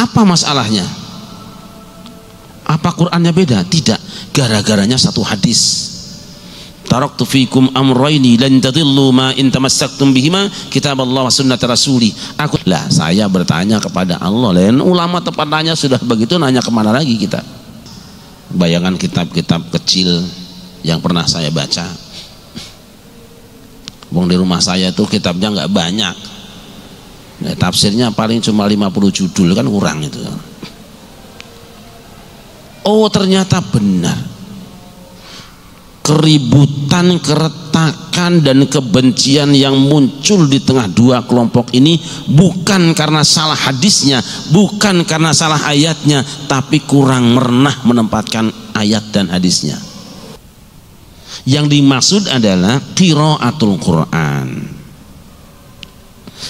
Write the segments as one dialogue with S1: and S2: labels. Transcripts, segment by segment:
S1: Apa masalahnya? Apa Qur'annya beda? Tidak, gara-garanya satu hadis. Taraktu fikum amrayni lan tadillu ma in tamassaktum bihima kitaballah wa sunnat rasuli. Saya bertanya kepada Allah, lain ulama tempat nanya sudah begitu, nanya kemana lagi kita? Bayangan kitab-kitab kecil yang pernah saya baca. Wong di rumah saya tuh kitabnya nggak banyak. Nah, tafsirnya paling cuma 50 judul, kan kurang itu. Oh, ternyata benar. Keributan, keretakan dan kebencian yang muncul di tengah dua kelompok ini bukan karena salah hadisnya, bukan karena salah ayatnya, tapi kurang pernah menempatkan ayat dan hadisnya. Yang dimaksud adalah qiraatul Quran.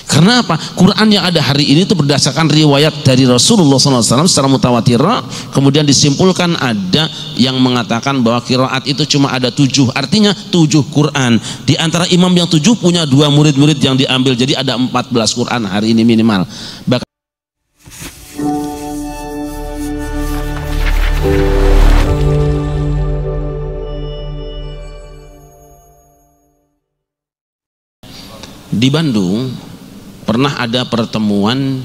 S1: Karena apa? Quran yang ada hari ini itu berdasarkan riwayat dari Rasulullah SAW secara mutawatir. Kemudian disimpulkan ada yang mengatakan bahwa qiraat itu cuma ada 7, artinya 7 Quran. Di antara imam yang 7 punya 2 murid-murid yang diambil, jadi ada 14 Quran hari ini minimal. Bahkan di Bandung pernah ada pertemuan,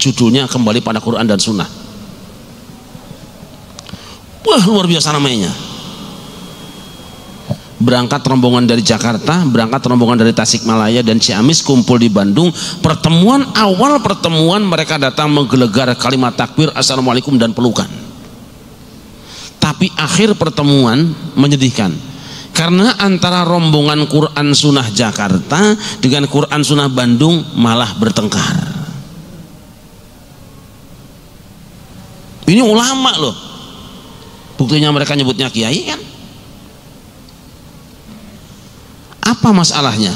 S1: judulnya kembali pada Quran dan Sunnah. Wah, luar biasa namanya. Berangkat rombongan dari Jakarta, berangkat rombongan dari Tasikmalaya dan Ciamis, kumpul di Bandung. Awal pertemuan mereka datang menggelegar kalimat takbir, assalamualaikum dan pelukan. Tapi akhir pertemuan menyedihkan. Karena antara rombongan Quran Sunnah Jakarta dengan Quran Sunnah Bandung malah bertengkar. Ini ulama loh. Buktinya mereka nyebutnya kiai kan. Apa masalahnya?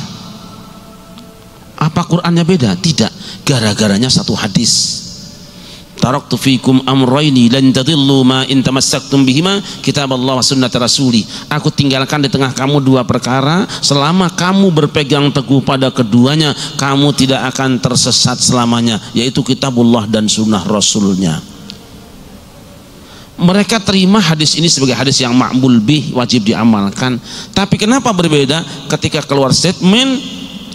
S1: Apa Qur'annya beda? Tidak, gara-garanya satu hadis. Taraktu fikum amrayni lan tadillu ma in tamassaktum bihima kitaballah wa sunnat rasuli. Aku tinggalkan di tengah kamu 2 perkara, selama kamu berpegang teguh pada keduanya kamu tidak akan tersesat selamanya, yaitu kitabullah dan sunnah rasulnya. Mereka terima hadis ini sebagai hadis yang ma'mul bih, wajib diamalkan. Tapi kenapa berbeda ketika keluar statement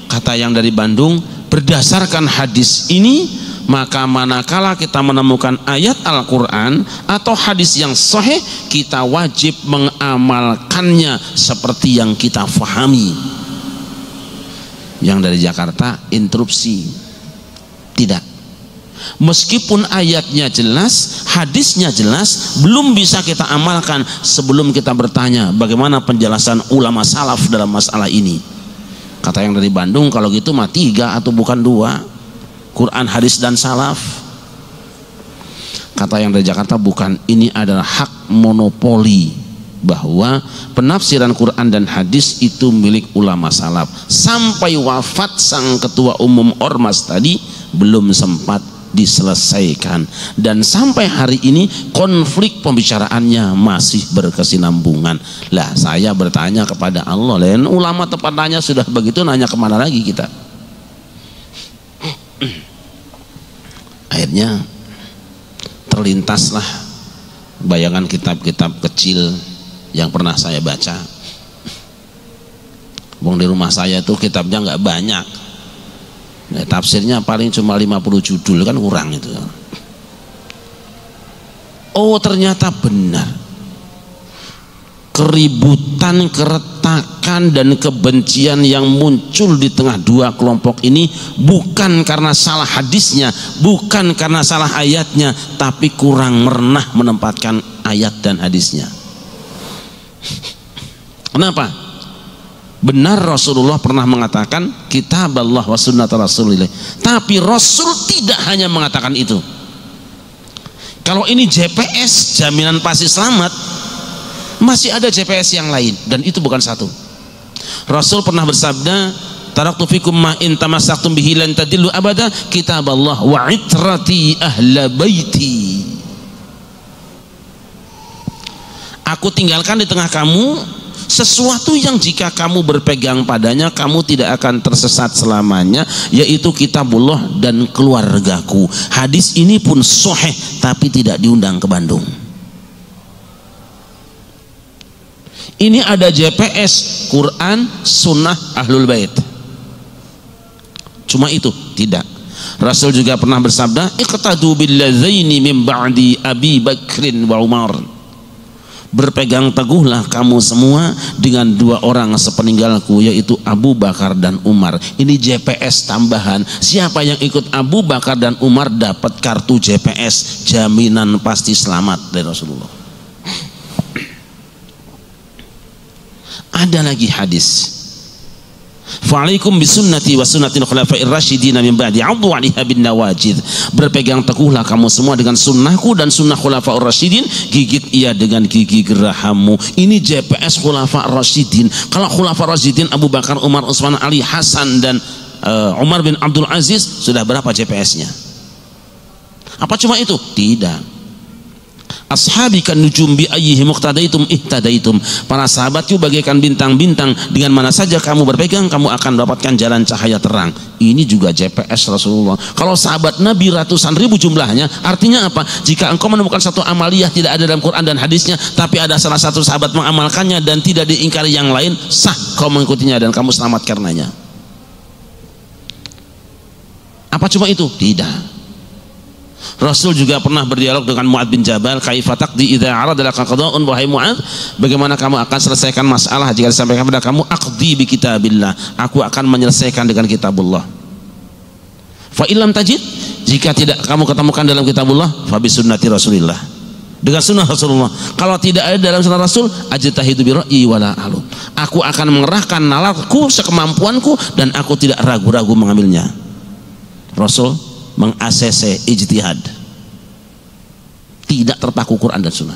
S1: kata yang dari Bandung, berdasarkan hadis ini maka manakala kita menemukan ayat Al-Quran atau hadis yang sahih, kita wajib mengamalkannya seperti yang kita fahami. Yang dari Jakarta interupsi, tidak. Meskipun ayatnya jelas, hadisnya jelas, belum bisa kita amalkan sebelum kita bertanya bagaimana penjelasan ulama salaf dalam masalah ini. Kata yang dari Bandung, kalau gitu mah 3 atau bukan 2, Quran, hadis dan salaf. Kata yang dari Jakarta, bukan, ini adalah hak monopoli, bahwa penafsiran Quran dan hadis itu milik ulama salaf. Sampai wafat sang ketua umum Ormas tadi belum sempat diselesaikan, dan sampai hari ini konflik pembicaraannya masih berkesinambungan. Lah, saya bertanya kepada Allah, lain ulama tempat nanya sudah begitu, nanya kemana lagi kita? Akhirnya terlintaslah bayangan kitab-kitab kecil yang pernah saya baca. Wong di rumah saya tuh kitabnya nggak banyak. Nah, tafsirnya paling cuma 50 judul, kan kurang itu. Oh, ternyata benar. Keributan, keretakan dan kebencian yang muncul di tengah 2 kelompok ini bukan karena salah hadisnya, bukan karena salah ayatnya, tapi kurang pernah menempatkan ayat dan hadisnya. Kenapa? Benar Rasulullah pernah mengatakan kitaballah wa sunnat rasulillah, tapi Rasul tidak hanya mengatakan itu. Kalau ini JPS, jaminan pasti selamat, masih ada JPS yang lain, dan itu bukan satu. Rasul pernah bersabda, taraktu fikum ma in tamassaktum bihi lan tadillu abada kitaballah wa itrati ahla baiti. Aku tinggalkan di tengah kamu sesuatu yang jika kamu berpegang padanya kamu tidak akan tersesat selamanya, yaitu kitabullah dan keluargaku. Hadis ini pun sahih tapi tidak diundang ke Bandung. Ini ada JPS Quran Sunnah Ahlul Bait. Cuma itu tidak. Rasul juga pernah bersabda, iqtadu billadzaini min ba'di Abi Bakrin wa Umar. Berpegang teguhlah kamu semua dengan dua orang sepeninggalku, yaitu Abu Bakar dan Umar. Ini JPS tambahan. Siapa yang ikut Abu Bakar dan Umar dapat kartu JPS, jaminan pasti selamat dari Rasulullah. Ada lagi hadis, fa'alaikum bisunnati wa sunnatil khulafa'ir rasyidin min ba'di 'addu 'alaiha bin nawajid. Berpegang teguhlah kamu semua dengan sunnahku dan sunnah khulafa'ur rasyidin, gigit ia dengan gigi gerahammu. Ini JPS khulafa'ur rasyidin. Kalau khulafa'ur rasyidin Abu Bakar, Umar, Utsman, Ali, Hasan dan Umar bin Abdul Aziz, sudah berapa JPS-nya? Apa cuma itu? Tidak. Ashabi kan nujum bi ayyihi muqtadaitum ihtadaitum. Para sahabatku bagaikan bintang-bintang, dengan mana saja kamu berpegang kamu akan mendapatkan jalan cahaya terang. Ini juga JPS Rasulullah. Kalau sahabat Nabi ratusan ribu jumlahnya, artinya apa? Jika engkau menemukan satu amaliyah tidak ada dalam Quran dan hadisnya, tapi ada salah satu sahabat mengamalkannya dan tidak diingkari yang lain, sah kau mengikutinya dan kamu selamat karenanya. Apa cuma itu? Tidak. Rasul juga pernah berdialog dengan Mu'adz bin Jabal, kaifa taqdi idza arada laka qada'un, wahai Mu'adz, bagaimana kamu akan selesaikan masalah jika disampaikan kepada kamu, aqdi bi kitabillah, aku akan menyelesaikan dengan kitabullah. Fa illam tajid, jika tidak kamu ketemukan dalam kitabullah, fa bi sunnati Rasulillah, dengan sunnah Rasulullah. Kalau tidak ada dalam sunnah Rasul, ajtahidu bi ra'yi wala alu, aku akan mengerahkan nalarku sekemampuanku dan aku tidak ragu-ragu mengambilnya. Rasul meng-ACC ijtihad, tidak terpaku Quran dan Sunnah.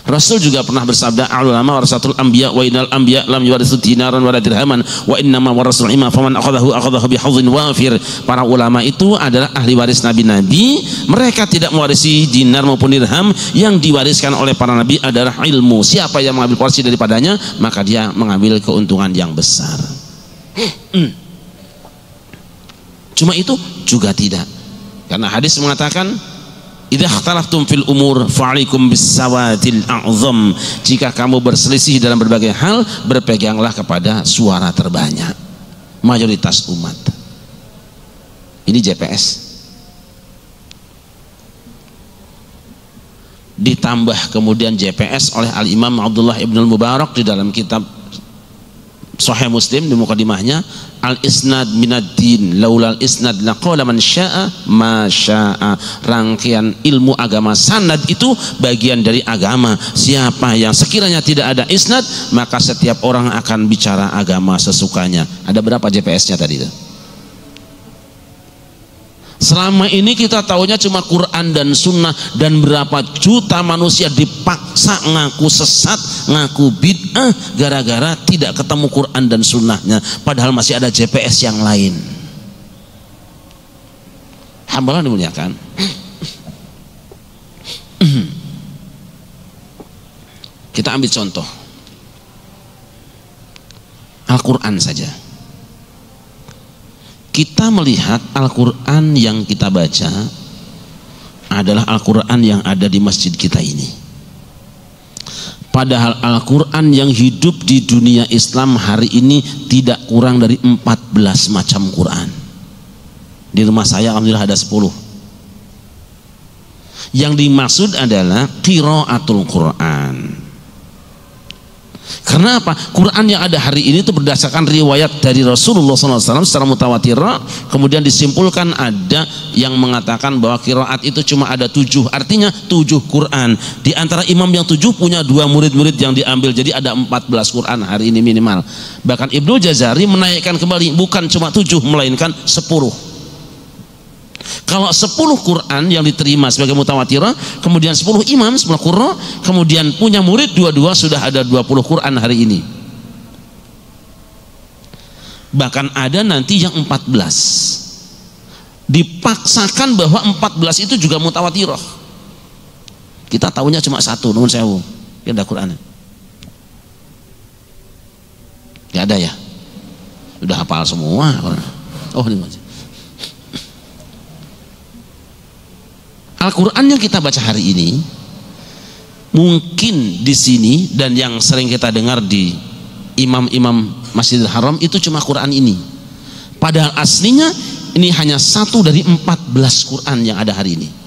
S1: Rasul juga pernah bersabda, al-ulama warasatul anbiya wa innal anbiya lam yuwarithu dinaran wala dirhaman wa innama warasul ilma faman akhadahu bihadhin wafir. Para ulama itu adalah ahli waris nabi-nabi, mereka tidak mewarisi dinar maupun dirham, yang diwariskan oleh para nabi adalah ilmu. Siapa yang mengambil porsi daripadanya, maka dia mengambil keuntungan yang besar. Cuma itu juga tidak, karena hadis mengatakan, idza ikhtalaftum fil umur fa'alaikum bis-sawatil a'zam. Jika kamu berselisih dalam berbagai hal, berpeganglah kepada suara terbanyak, mayoritas umat. Ini JPS. Ditambah kemudian JPS oleh Al-Imam Abdullah ibn al-Mubarak di dalam kitab Sahih Muslim di mukadimahnya, al-isnad minad-din laulal isnad laqala man syaa ma syaa. Rangkaian ilmu agama, sanad itu bagian dari agama. Siapa yang sekiranya tidak ada isnad, maka setiap orang akan bicara agama sesukanya. Ada berapa JPS-nya tadi itu? Selama ini kita tahunya cuma Quran dan Sunnah, dan berapa juta manusia dipaksa ngaku sesat, ngaku bid'ah gara-gara tidak ketemu Quran dan Sunnahnya, padahal masih ada JPS yang lain. Hamba dimuliakan. Kita ambil contoh Al-Quran saja. Kita melihat Al-Quran yang kita baca adalah Al-Quran yang ada di masjid kita ini. Padahal Al-Quran yang hidup di dunia Islam hari ini tidak kurang dari 14 macam Quran. Di rumah saya alhamdulillah ada 10. Yang dimaksud adalah qiraatul Quran. Karena apa? Quran yang ada hari ini itu berdasarkan riwayat dari Rasulullah SAW secara mutawatir. Kemudian disimpulkan ada yang mengatakan bahwa qiraat itu cuma ada 7, artinya 7 Quran. Di antara imam yang 7 punya 2 murid-murid yang diambil, jadi ada 14 Quran hari ini minimal. Bahkan Ibnu Jazari menaikkan kembali, bukan cuma 7 melainkan 10. Kalau 10 Quran yang diterima sebagai mutawatirah, kemudian 10 imam, 10 qurra, kemudian punya murid 22, sudah ada 20 Quran hari ini. Bahkan ada nanti yang 14. Dipaksakan bahwa 14 itu juga mutawatirah. Kita tahunya cuma 1, nuwun sewu. Gak ada Quran? Gak ada ya? Udah hafal semua. Oh ini masih. Al-Quran yang kita baca hari ini mungkin di sini dan yang sering kita dengar di imam-imam Masjidil Haram itu cuma Quran ini. Padahal aslinya ini hanya 1 dari 14 Quran yang ada hari ini.